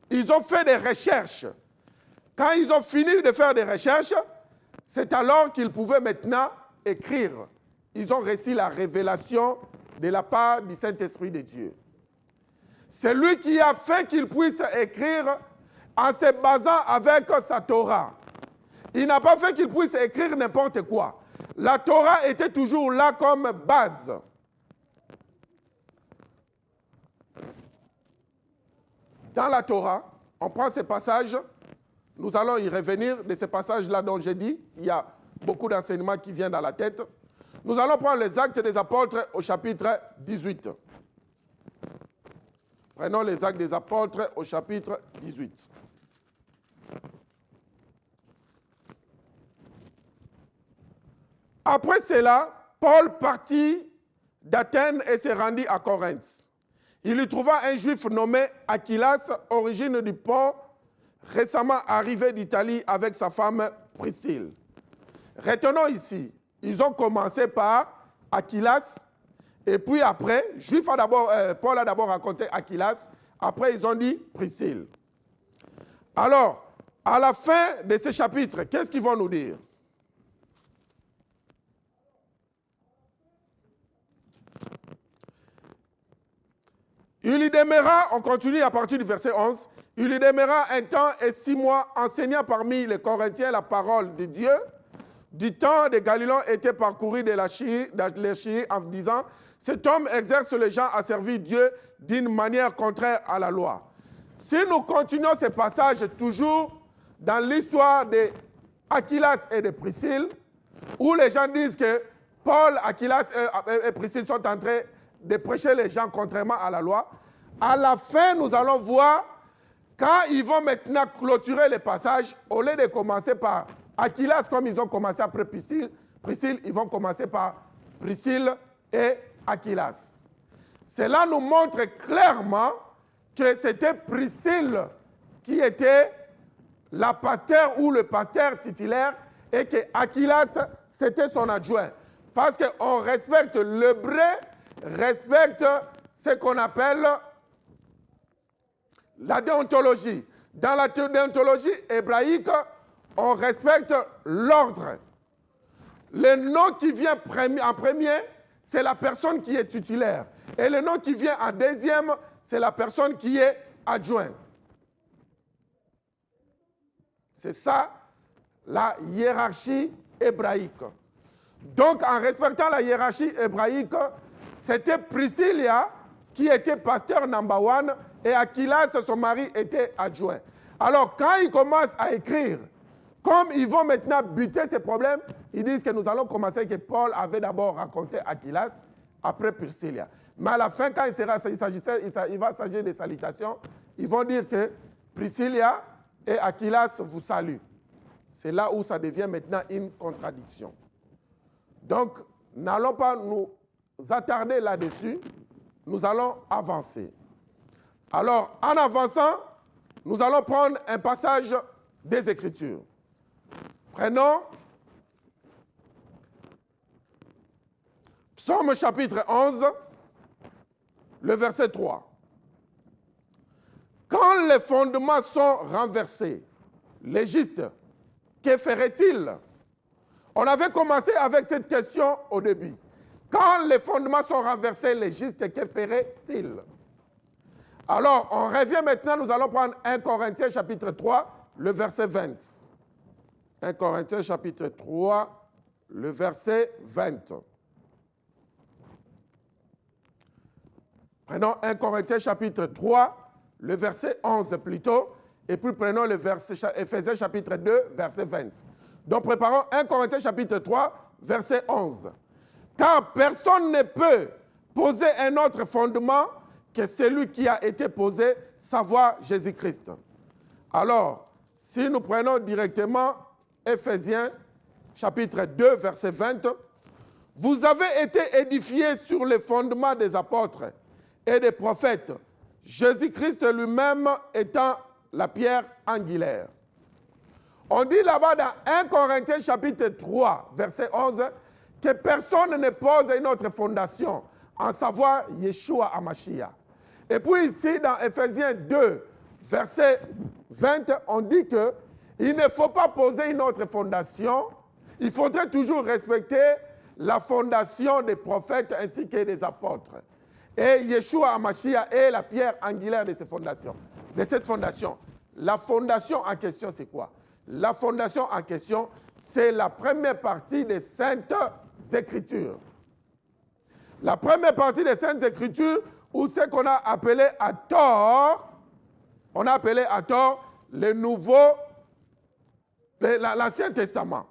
ils ont fait des recherches. Quand ils ont fini de faire des recherches, c'est alors qu'ils pouvaient maintenant écrire. Ils ont reçu la révélation de la part du Saint-Esprit de Dieu. C'est lui qui a fait qu'ils puissent écrire en se basant avec sa Torah. Il n'a pas fait qu'ils puissent écrire n'importe quoi. La Torah était toujours là comme base. Dans la Torah, on prend ces passages, nous allons y revenir de ces passages-là dont j'ai dit, il y a beaucoup d'enseignements qui viennent dans la tête. Nous allons prendre les Actes des Apôtres au chapitre 18. Prenons les Actes des Apôtres au chapitre 18. Après cela, Paul partit d'Athènes et se rendit à Corinthe. Il y trouva un juif nommé Aquilas, origine du Pont, récemment arrivé d'Italie avec sa femme Priscille. Retenons ici, ils ont commencé par Aquilas, et puis après, Paul a d'abord raconté Aquilas, après ils ont dit Priscille. Alors, à la fin de ce chapitre, qu'est-ce qu'ils vont nous dire? Il y demeura, on continue à partir du verset 11, il y demeura un temps et 6 mois enseignant parmi les Corinthiens la parole de Dieu. Du temps de Galilée était parcouru de la Syrie en disant, cet homme exerce les gens à servir Dieu d'une manière contraire à la loi. Si nous continuons ce passage toujours dans l'histoire d'Aquilas et de Priscille, où les gens disent que Paul, Aquilas et Priscille sont en train de prêcher les gens contrairement à la loi, à la fin, nous allons voir, quand ils vont maintenant clôturer les passages, au lieu de commencer par Aquilas, comme ils ont commencé après Priscille, ils vont commencer par Priscille et Aquilas. Cela nous montre clairement que c'était Priscille qui était la pasteur ou le pasteur titulaire et que Aquilas, c'était son adjoint. Parce qu'on respecte l'hébreu, respecte ce qu'on appelle la déontologie. Dans la déontologie hébraïque, on respecte l'ordre. Le nom qui vient en premier, c'est la personne qui est titulaire. Et le nom qui vient en deuxième, c'est la personne qui est adjointe. C'est ça, la hiérarchie hébraïque. Donc, en respectant la hiérarchie hébraïque, c'était Priscilla qui était pasteur number one et Aquilas, son mari, était adjoint. Alors, quand ils commencent à écrire, comme ils vont maintenant buter ces problèmes, ils disent que nous allons commencer que Paul avait d'abord raconté Aquilas, après Priscilla. Mais à la fin, quand il va s'agir des salutations, ils vont dire que Priscilla et Aquilas vous saluent. C'est là où ça devient maintenant une contradiction. Donc, n'allons pas nous attarder là-dessus, nous allons avancer. Alors, en avançant, nous allons prendre un passage des Écritures. Prenons Psaume chapitre 11, le verset 3. Quand les fondements sont renversés, les justes, que ferait-il? On avait commencé avec cette question au début. Quand les fondements sont renversés, les justes, que ferait-il? Alors, on revient maintenant, nous allons prendre 1 Corinthiens chapitre 3, le verset 20. 1 Corinthiens chapitre 3, le verset 20. Prenons 1 Corinthiens chapitre 3, le verset 11 plutôt, et puis prenons le verset Éphésiens chapitre 2, verset 20. Donc préparons 1 Corinthiens chapitre 3, verset 11. Car personne ne peut poser un autre fondement que celui qui a été posé, savoir Jésus-Christ. Alors, si nous prenons directement Éphésiens chapitre 2, verset 20, vous avez été édifiés sur les fondements des apôtres et des prophètes, Jésus-Christ lui-même étant la pierre angulaire. On dit là-bas dans 1 Corinthiens chapitre 3, verset 11, que personne ne pose une autre fondation, en savoir Yeshua HaMashiach. Et puis ici, dans Éphésiens 2, verset 20, on dit qu'il ne faut pas poser une autre fondation, il faudrait toujours respecter la fondation des prophètes ainsi que des apôtres. Et Yeshua HaMashiach est la pierre angulaire de cette fondation. La fondation en question, c'est quoi? La fondation en question, c'est la première partie des Saintes Écritures. La première partie des Saintes Écritures, où c'est qu'on a appelé à tort, on a appelé à tort l'Ancien Testament.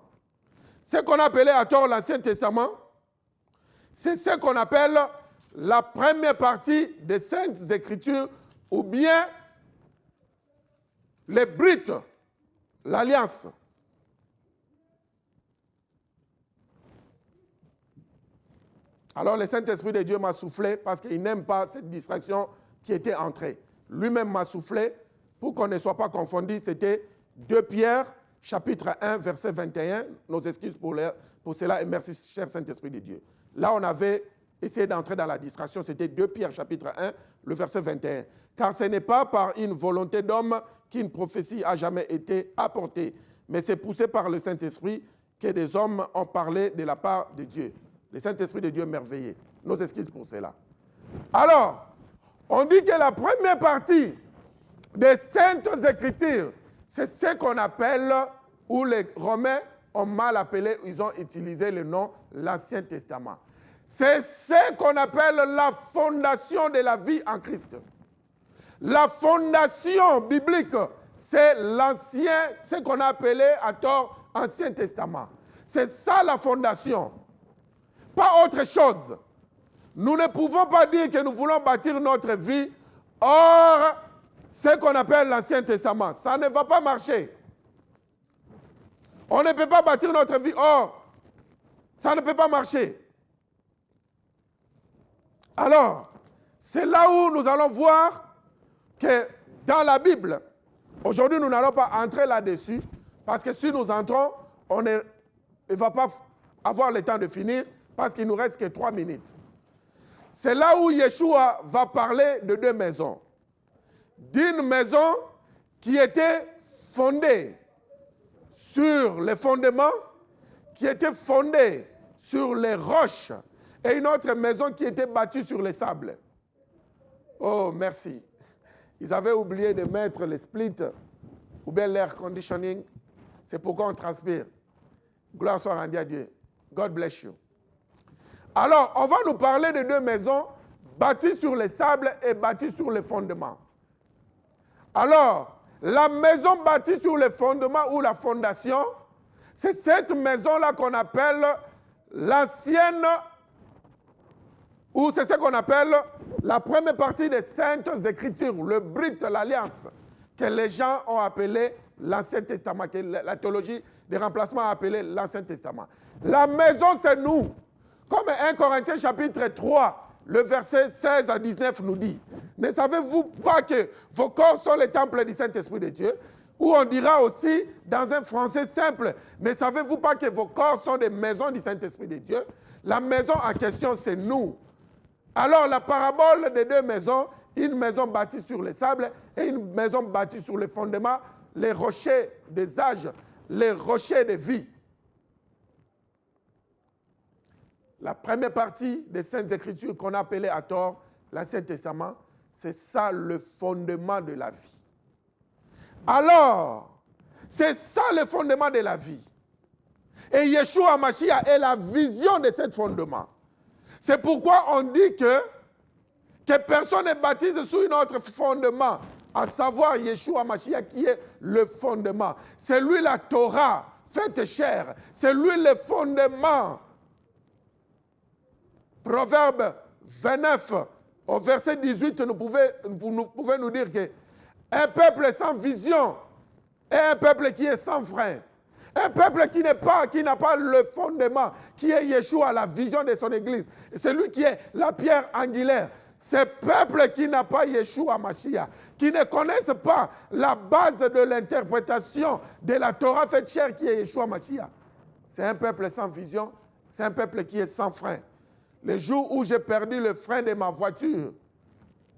Ce qu'on a appelé à tort l'Ancien Testament, c'est ce qu'on appelle la première partie des Saintes Écritures, ou bien les Brites, l'Alliance. Alors le Saint-Esprit de Dieu m'a soufflé parce qu'il n'aime pas cette distraction qui était entrée. Lui-même m'a soufflé pour qu'on ne soit pas confondu. C'était 2 Pierre, chapitre 1, verset 21. Nos excuses pour cela et merci, cher Saint-Esprit de Dieu. Là, on avait essayé d'entrer dans la distraction. C'était 2 Pierre, chapitre 1, le verset 21. Car ce n'est pas par une volonté d'homme qu'une prophétie a jamais été apportée, mais c'est poussé par le Saint-Esprit que des hommes ont parlé de la part de Dieu. Le Saint-Esprit de Dieu merveilleux. Nos excuses pour cela. Alors, on dit que la première partie des Saintes Écritures, c'est ce qu'on appelle, ou les Romains ont mal appelé, ils ont utilisé le nom l'Ancien Testament. C'est ce qu'on appelle la fondation de la vie en Christ. La fondation biblique, c'est ce qu'on a appelé à tort Ancien Testament. C'est ça la fondation. Pas autre chose. Nous ne pouvons pas dire que nous voulons bâtir notre vie hors ce qu'on appelle l'Ancien Testament. Ça ne va pas marcher. On ne peut pas bâtir notre vie hors. Ça ne peut pas marcher. Alors, c'est là où nous allons voir que dans la Bible, Aujourd'hui, nous n'allons pas entrer là-dessus, parce que si nous entrons, il ne va pas avoir le temps de finir, parce qu'il nous reste que 3 minutes. C'est là où Yeshua va parler de 2 maisons. D'une maison qui était fondée sur les fondements, qui était fondée sur les roches, et une autre maison qui était bâtie sur les sables. Oh, merci. Ils avaient oublié de mettre les splits ou bien l'air conditioning. C'est pourquoi on transpire. Gloire soit rendue à Dieu. God bless you. Alors, on va nous parler de 2 maisons bâties sur les sables et bâties sur les fondements. Alors, la maison bâtie sur les fondements ou la fondation, c'est cette maison-là qu'on appelle l'ancienne, ou c'est ce qu'on appelle la première partie des Saintes Écritures, le Brit, l'Alliance, que les gens ont appelé l'Ancien Testament, que la théologie des remplacements a appelé l'Ancien Testament. La maison, c'est nous. Comme 1 Corinthiens chapitre 3, le verset 16 à 19 nous dit, ne savez-vous pas que vos corps sont les temples du Saint-Esprit de Dieu? Ou on dira aussi, dans un français simple, ne savez-vous pas que vos corps sont des maisons du Saint-Esprit de Dieu? La maison en question, c'est nous. Alors, la parabole des 2 maisons, une maison bâtie sur les sables et une maison bâtie sur les fondements, les rochers des âges, les rochers de vie. La première partie des Saintes Écritures qu'on a appelée à tort l'Ancien Testament, c'est ça le fondement de la vie. Alors, c'est ça le fondement de la vie. Et Yeshua HaMashiach est la vision de ce fondement. C'est pourquoi on dit que personne ne baptise sous un autre fondement, à savoir Yeshua HaMashiach qui est le fondement. C'est lui la Torah faite chair. C'est lui le fondement. Proverbe 29, au verset 18, vous pouvez nous dire que un peuple sans vision est un peuple qui est sans frein. Un peuple qui n'a pas le fondement, qui est Yeshua, la vision de son Église. C'est lui qui est la pierre angulaire. Ce peuple qui n'a pas Yeshua Mashiach, qui ne connaissent pas la base de l'interprétation de la Torah faite chair qui est Yeshua Mashiach. C'est un peuple sans vision, c'est un peuple qui est sans frein. Le jour où j'ai perdu le frein de ma voiture,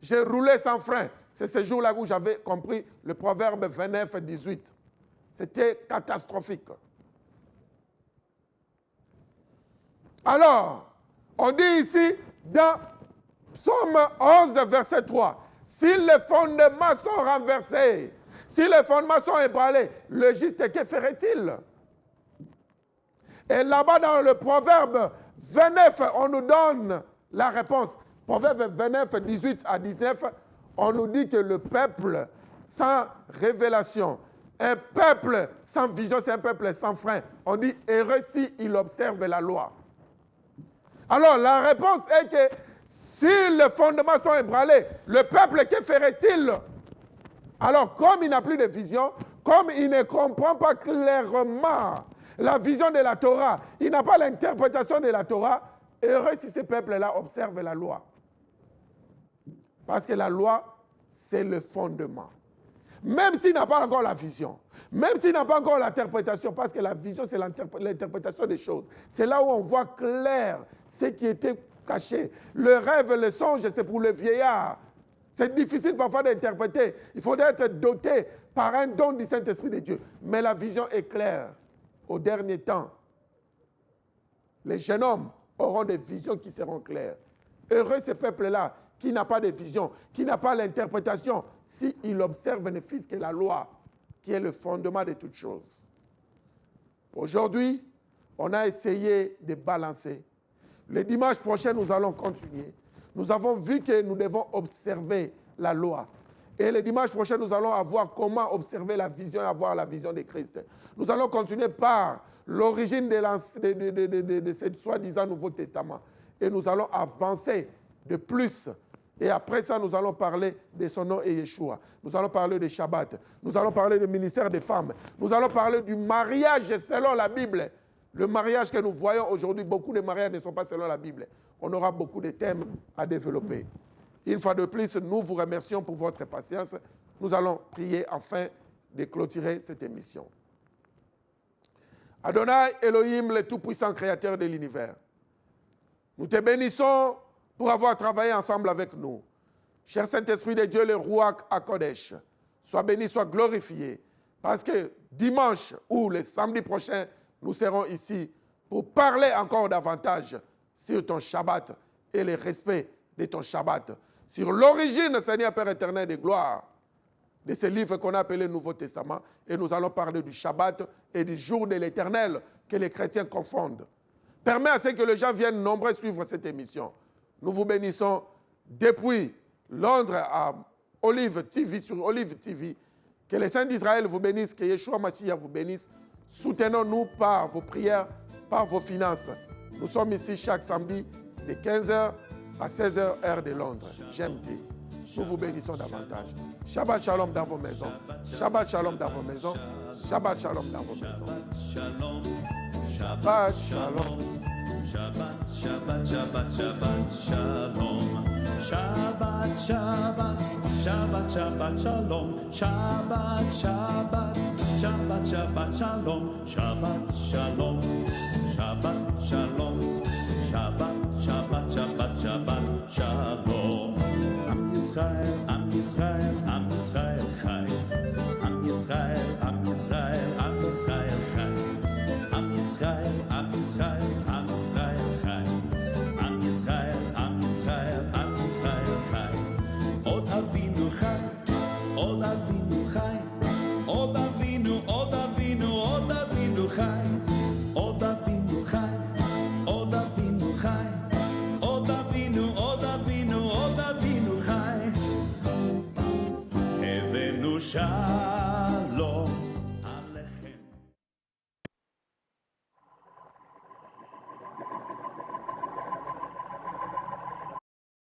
j'ai roulé sans frein. C'est ce jour-là où j'avais compris le proverbe 29, 18. C'était catastrophique. Alors, on dit ici, dans Psaume 11, verset 3, si les fondements sont renversés, si les fondements sont ébranlés, le juste, que ferait-il? Et là-bas, dans le proverbe 29, on nous donne la réponse. Proverbe 29, 18 à 19, on nous dit que le peuple sans révélation, un peuple sans vision, c'est un peuple sans frein. On dit, heureux s'il observe la loi. Alors, la réponse est que si les fondements sont ébranlés, le peuple, que ferait-il? Alors, comme il n'a plus de vision, comme il ne comprend pas clairement la vision de la Torah, il n'a pas l'interprétation de la Torah, heureux si ce peuple-là observe la loi. Parce que la loi, c'est le fondement. Même s'il n'a pas encore la vision, même s'il n'a pas encore l'interprétation, parce que la vision, c'est l'interprétation des choses. C'est là où on voit clair ce qui était caché. Le rêve, le songe, c'est pour le vieillard. C'est difficile parfois d'interpréter. Il faudrait être doté par un don du Saint-Esprit de Dieu. Mais la vision est claire. Au dernier temps, les jeunes hommes auront des visions qui seront claires. Heureux ce peuple-là qui n'a pas de vision, qui n'a pas l'interprétation, s'il observe ne fût que la loi, qui est le fondement de toutes choses. Aujourd'hui, on a essayé de balancer. Le dimanche prochain, nous allons continuer. Nous avons vu que nous devons observer la loi. Et le dimanche prochain, nous allons voir comment observer la vision et avoir la vision de Christ. Nous allons continuer par l'origine de ce soi-disant Nouveau Testament. Et nous allons avancer de plus. Et après ça, nous allons parler de son nom et Yeshua. Nous allons parler de Shabbat. Nous allons parler du ministère des femmes. Nous allons parler du mariage selon la Bible. Le mariage que nous voyons aujourd'hui, beaucoup de mariages ne sont pas selon la Bible. On aura beaucoup de thèmes à développer. Une fois de plus, nous vous remercions pour votre patience. Nous allons prier afin de clôturer cette émission. Adonai Elohim, le tout-puissant créateur de l'univers, nous te bénissons pour avoir travaillé ensemble avec nous. Cher Saint-Esprit de Dieu, le Ruach HaKodesh, sois béni, sois glorifié, parce que dimanche ou le samedi prochain, nous serons ici pour parler encore davantage sur ton Shabbat et le respect de ton Shabbat, sur l'origine, Seigneur Père éternel de gloire, de ce livre qu'on a appelé Nouveau Testament, et nous allons parler du Shabbat et du jour de l'Éternel que les chrétiens confondent. Permets à ce que les gens viennent nombreux suivre cette émission. Nous vous bénissons depuis Londres à Olive TV, sur Olive TV. Que les saints d'Israël vous bénissent, que Yeshua Mashiach vous bénisse. Soutenons-nous par vos prières, par vos finances. Nous sommes ici chaque samedi de 15h à 16h, heure de Londres. GMT. Nous vous bénissons davantage. Shabbat Shalom dans vos maisons. Shabbat Shalom dans vos maisons. Shabbat Shalom dans vos maisons. Shabbat Shalom. Shabbat, Shabbat, Shabbat, Shabbat, Shalom. Shabbat, Shabbat, Shabbat, Shabbat, Shalom. Shabbat, Shabbat, Shabbat, Shabbat, Shalom. Shabbat, Shalom. Shabbat, Shalom. Shabbat, Shabbat, Shabbat, Shabbat, Shalom. Am Yisrael, Am Yisrael, Am Yisrael Chai. Am Yisrael, Am Yisrael, Am Yisrael Chai. Am Yisrael, Am Yisrael, Am Yisrael Chai. Am Yisrael, Am Yisrael, Am Yisrael Chai. Od Avinu Chai, Od Avinu Chai. Od Avinu, Od Avinu, Od Avinu Chai. Od Avinu Chai, Od Avinu Chai. Od Avinu, Od Avinu, Od Avinu Chai. Avenu Shai.